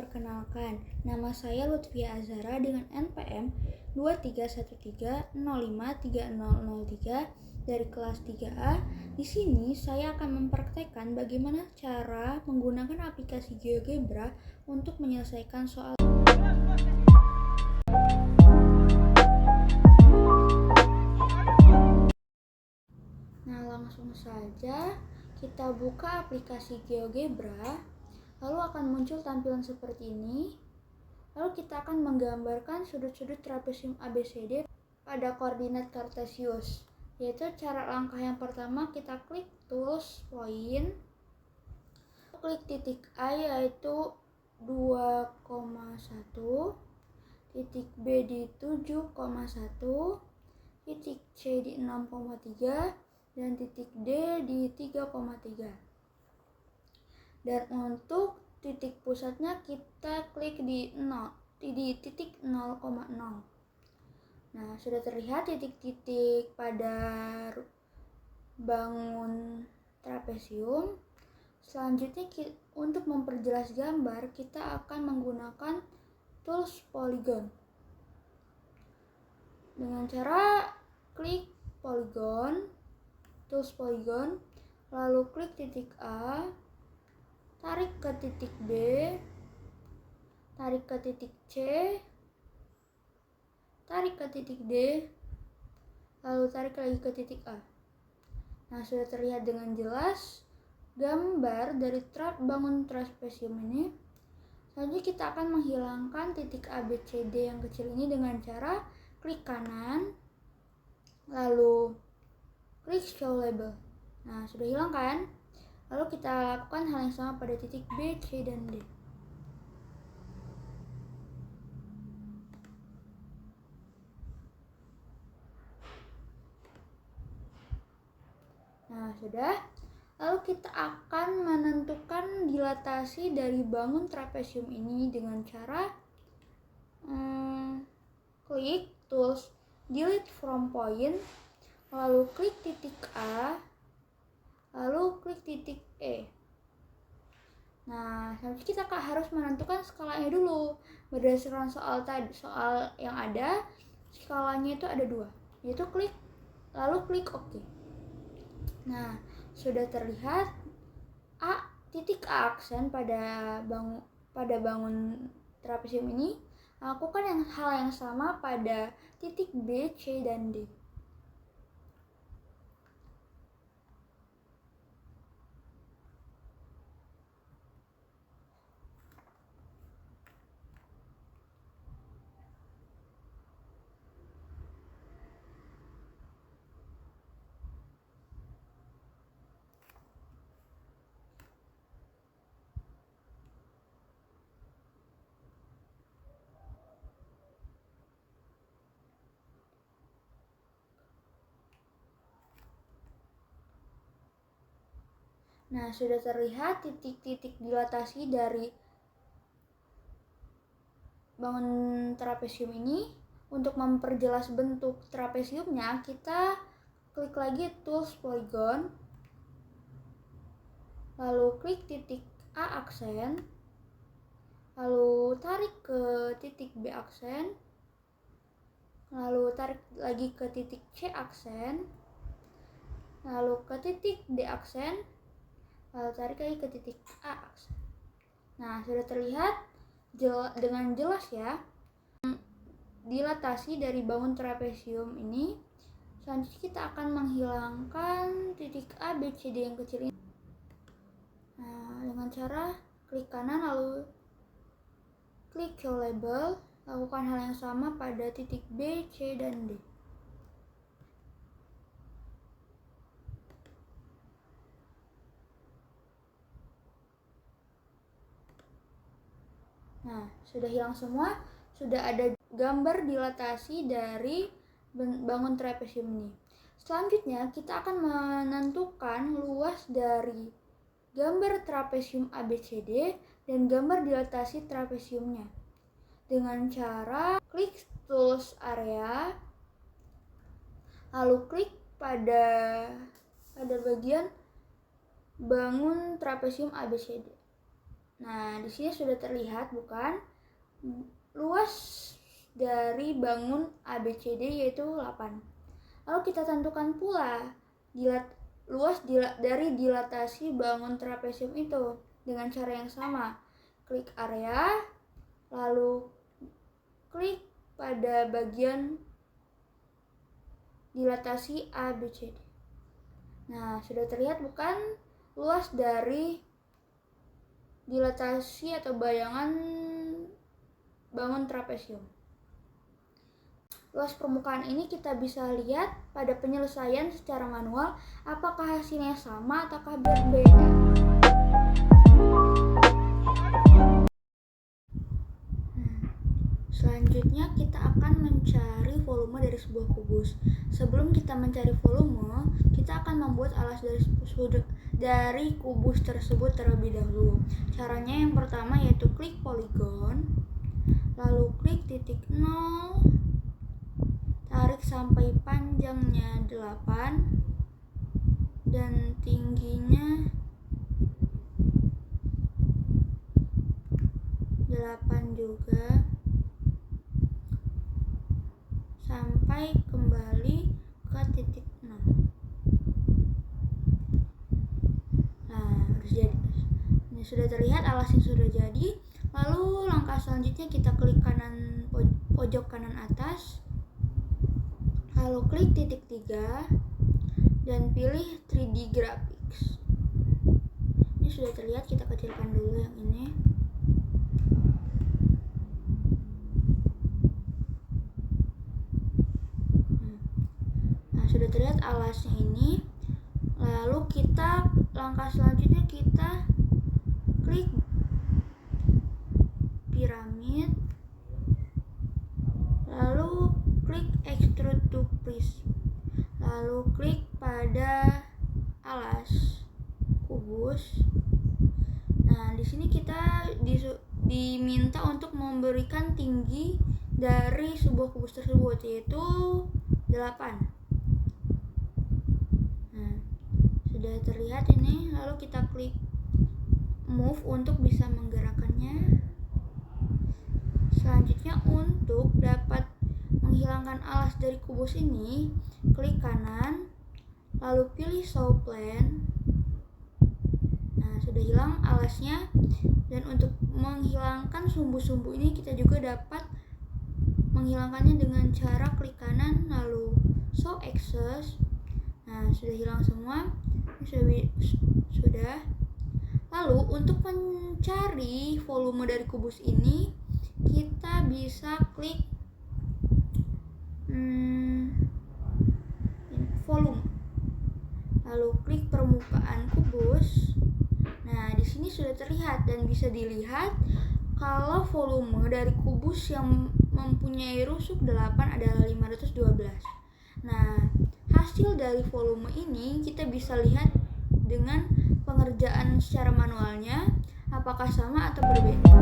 Perkenalkan, nama saya Lutfia Azhara dengan NPM 2313053003 dari kelas 3A. Di sini saya akan mempraktekkan bagaimana cara menggunakan aplikasi GeoGebra untuk menyelesaikan soal. Nah, langsung saja kita buka aplikasi GeoGebra. Lalu akan muncul tampilan seperti ini. Lalu kita akan menggambarkan sudut-sudut trapesium ABCD pada koordinat kartesius. Yaitu cara langkah yang pertama, kita klik tools point, klik titik A yaitu 2,1, titik B di 7,1, titik C di 6,3, dan titik D di 3,3. Dan untuk titik pusatnya kita klik di titik 0,0. Nah, sudah terlihat titik-titik pada bangun trapesium. Selanjutnya untuk memperjelas gambar kita akan menggunakan tools polygon. Dengan cara klik polygon, tools polygon, lalu klik titik A, tarik ke titik B, tarik ke titik C, tarik ke titik D, lalu tarik lagi ke titik A. Nah, sudah terlihat dengan jelas gambar dari bangun trapesium ini. Selanjutnya kita akan menghilangkan titik ABCD yang kecil ini dengan cara klik kanan, lalu klik show label. Nah, sudah hilang kan? Lalu kita lakukan hal yang sama pada titik B, C, dan D. Nah, sudah. Lalu kita akan menentukan dilatasi dari bangun trapesium ini dengan cara klik tools delete from point, lalu klik titik A, lalu klik titik E. Nah, selanjutnya kita harus menentukan skalanya dulu. Berdasarkan soal yang ada, skalanya itu ada 2, yaitu klik lalu klik OK. Nah, sudah terlihat titik A aksen pada bangun trapesium ini. Lakukan hal yang sama pada titik B, C, dan D. Nah, sudah terlihat titik-titik dilatasi dari bangun trapesium ini. Untuk memperjelas bentuk trapesiumnya, kita klik lagi tools polygon, lalu klik titik A aksen, lalu tarik ke titik B aksen, lalu tarik lagi ke titik C aksen, lalu ke titik D aksen, lalu tarik lagi ke titik A aksen. Nah, sudah terlihat dengan jelas ya dilatasi dari bangun trapesium ini. Selanjutnya kita akan menghilangkan titik A, B, C, D yang kecil ini. Nah, dengan cara klik kanan lalu klik show label. Lakukan hal yang sama pada titik B, C, dan D. Nah, sudah hilang semua. Sudah ada gambar dilatasi dari bangun trapesium ini. Selanjutnya kita akan menentukan luas dari gambar trapesium ABCD dan gambar dilatasi trapesiumnya dengan cara klik tools area, lalu klik pada bagian bangun trapesium ABCD. Nah, di sini sudah terlihat bukan? Luas dari bangun ABCD yaitu 8. Lalu kita tentukan pula luas dari dilatasi bangun trapesium itu dengan cara yang sama. Klik area, lalu klik pada bagian dilatasi ABCD. Nah, sudah terlihat bukan luas dari dilatasi atau bayangan bangun trapesium. Luas permukaan ini kita bisa lihat pada penyelesaian secara manual apakah hasilnya sama ataukah berbeda. Selanjutnya kita akan mencari volume dari sebuah kubus. Sebelum kita mencari volume, kita akan membuat alas dari kubus tersebut terlebih dahulu. Caranya yang pertama yaitu klik poligon, lalu klik titik 0, tarik sampai panjangnya 8 dan tingginya 8 juga, sampai kembali ke titik 0. Nah, ini sudah terlihat alasnya sudah jadi. Lalu langkah selanjutnya kita klik kanan pojok kanan atas, lalu klik titik 3 dan pilih 3D Graphics. Ini sudah terlihat, kita kecilkan dulu yang ini. Nah, sudah terlihat alasnya ini. Lalu langkah selanjutnya kita klik piramid, lalu klik extrude to prism, lalu klik pada alas kubus. Nah, di sini kita diminta untuk memberikan tinggi dari sebuah kubus tersebut yaitu 8. Nah, sudah terlihat ini. Lalu kita klik move untuk bisa menggerakkannya. Selanjutnya untuk dapat menghilangkan alas dari kubus ini, klik kanan, lalu pilih show plan. Nah, sudah hilang alasnya. Dan untuk menghilangkan sumbu-sumbu ini kita juga dapat menghilangkannya dengan cara klik kanan lalu show access. Nah, sudah hilang semua. Sudah. Lalu untuk mencari volume dari kubus ini, kita bisa klik volume, lalu klik permukaan kubus. Nah, di sini sudah terlihat dan bisa dilihat kalau volume dari kubus yang mempunyai rusuk 8 adalah 512. Nah, hasil dari volume ini kita bisa lihat dengan pengerjaan secara manualnya apakah sama atau berbeda.